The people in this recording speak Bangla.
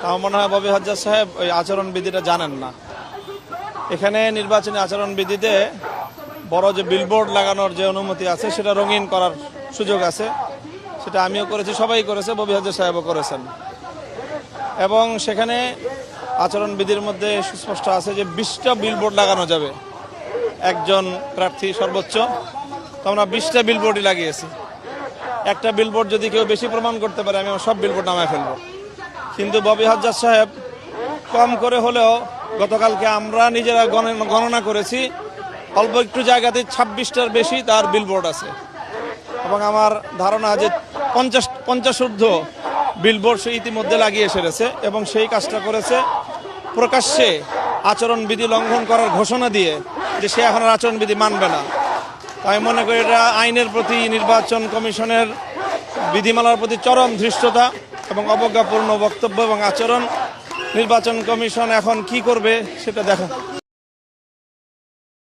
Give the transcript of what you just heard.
আমার মনে হয় ববি হাজ্জাজ সাহেব ওই আচরণবিধিটা জানেন না। এখানে নির্বাচনী আচরণবিধিতে বড় যে বিলবোর্ড লাগানোর যে অনুমতি আছে সেটা রঙিন করার সুযোগ আছে, সেটা আমিও করেছি, সবাই করেছে, ববি হাজ্জাজ সাহেবও করেছেন। এবং সেখানে আচরণবিধির মধ্যে সুস্পষ্ট আছে যে 20টা বিলবোর্ড লাগানো যাবে একজন প্রার্থী সর্বোচ্চ। তো আমরা 20টা বিলবোর্ডই লাগিয়েছি। একটা বিলবোর্ড যদি কেউ বেশি প্রমাণ করতে পারে আমি আমার সব বিলবোর্ড নামায় ফেলবো। কিন্তু ববি হাজ্জাজ সাহেব কম করে হলেও গতকালকে আমরা নিজেরা গণনা করেছি, অল্প একটু জায়গাতে 26টার বেশি তার বিলবোর্ড আছে। এবং আমার ধারণা যে 50 ঊর্ধ্ব বিলবোর্ড সে ইতিমধ্যে লাগিয়ে সেরেছে এবং সেই কাজটা করেছে প্রকাশ্যে আচরণবিধি লঙ্ঘন করার ঘোষণা দিয়ে, যে সে এখন আর আচরণবিধি মানবে না। আমি মনে করি এটা আইনের প্রতি, নির্বাচন কমিশনের বিধিমালার প্রতি চরম ধৃষ্টতা এবং অবজ্ঞাপূর্ণ বক্তব্য এবং আচরণ। নির্বাচন কমিশন এখন কি করবে সেটা দেখা।